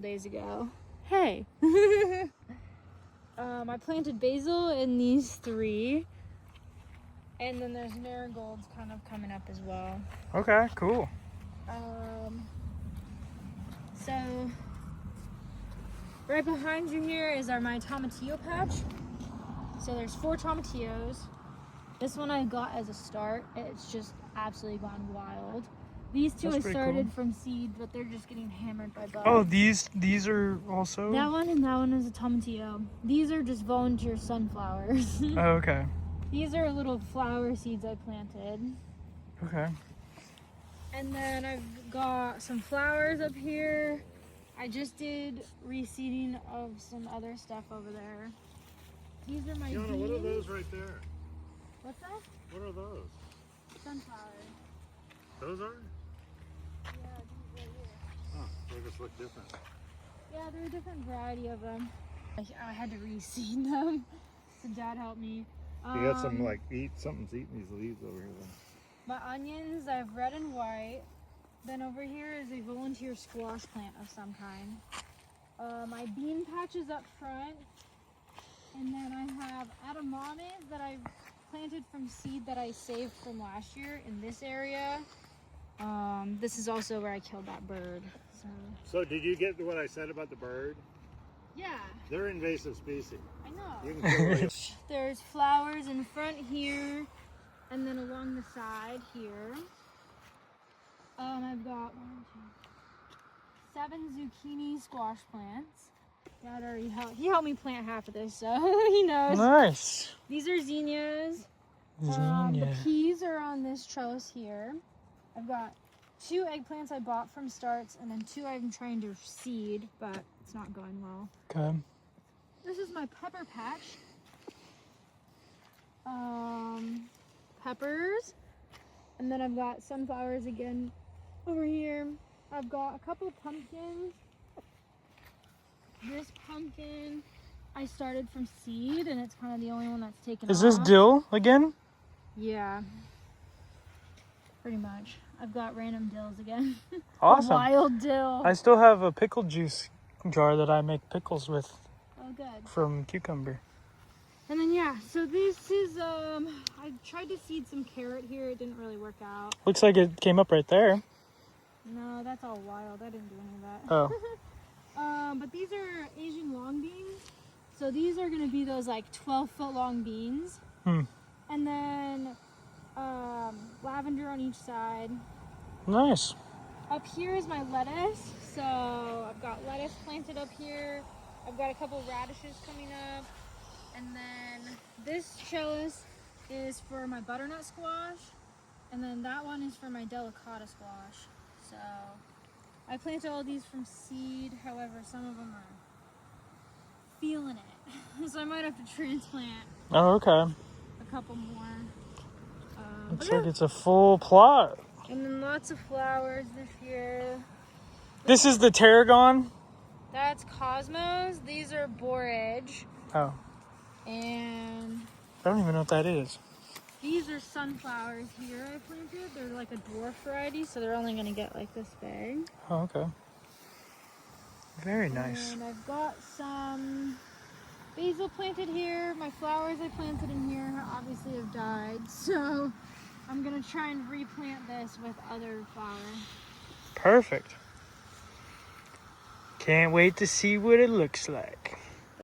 days ago. Hey. I planted basil in these 3. And then there's marigolds kind of coming up as well. Okay, cool. So right behind you here is my tomatillo patch. So there's 4 tomatillos. This one I got as a start. It's just absolutely gone wild. These 2 I started from seed, but they're just getting hammered by bugs. Oh, these are also? That one and that one is a tomatillo. These are just volunteer sunflowers. Oh, okay. These are little flower seeds I planted. Okay. And then I've got some flowers up here. I just did reseeding of some other stuff over there. These are my Fiona, beans. what are those right there? What's that? What are those? Sunflowers. Those are? Yeah, these right here. Huh, they just look different. Yeah, there are a different variety of them. I had to reseed them. So Dad helped me. You got some something's eating these leaves over here then. My onions, I have red and white. Then over here is a volunteer squash plant of some kind. My bean patches up front. And then I have edamames that I planted from seed that I saved from last year in this area. This is also where I killed that bird. So did you get what I said about the bird? Yeah. They're invasive species. I know. You can kill them. There's flowers in front here, and then along the side here. I've got 7 zucchini squash plants. Dad already he helped me plant half of this, so he knows. Nice. These are zinnias. The Zinnia. peas are on this trellis here. I've got 2 eggplants I bought from starts, and then 2 I'm trying to seed, but it's not going well. Okay. This is my pepper patch. Peppers. And then I've got sunflowers again over here. I've got a couple pumpkins. This pumpkin I started from seed, and it's kind of the only one that's taken Is off. this dill again? Yeah. Pretty much. I've got random dills again. Awesome. Wild dill. I still have a pickle juice jar that I make pickles with Oh, good. from cucumber. And then yeah, so this is I tried to seed some carrot here. It didn't really work out. Looks like it came up right there. No, that's all wild. I didn't do any of that. Oh. But these are Asian long beans. So these are gonna be those like 12-foot long beans. Hmm. And then lavender on each side. Nice. Up here is my lettuce. So I've got lettuce planted up here. I've got a couple radishes coming up. And then this trellis is for my butternut squash. And then that one is for my delicata squash. So I planted all these from seed. However, some of them are feeling it. So I might have to transplant Oh, okay. a couple more. Looks like it's a full plot. And then lots of flowers this year. This is the tarragon? That's cosmos. These are borage. Oh. And I don't even know what that is. these are sunflowers here I planted. They're like a dwarf variety, so they're only going to get like this big. Oh, okay. Very nice. And I've got some basil planted here. My flowers I planted in here obviously have died, so I'm going to try and replant this with other flowers. Perfect. Can't wait to see what it looks like.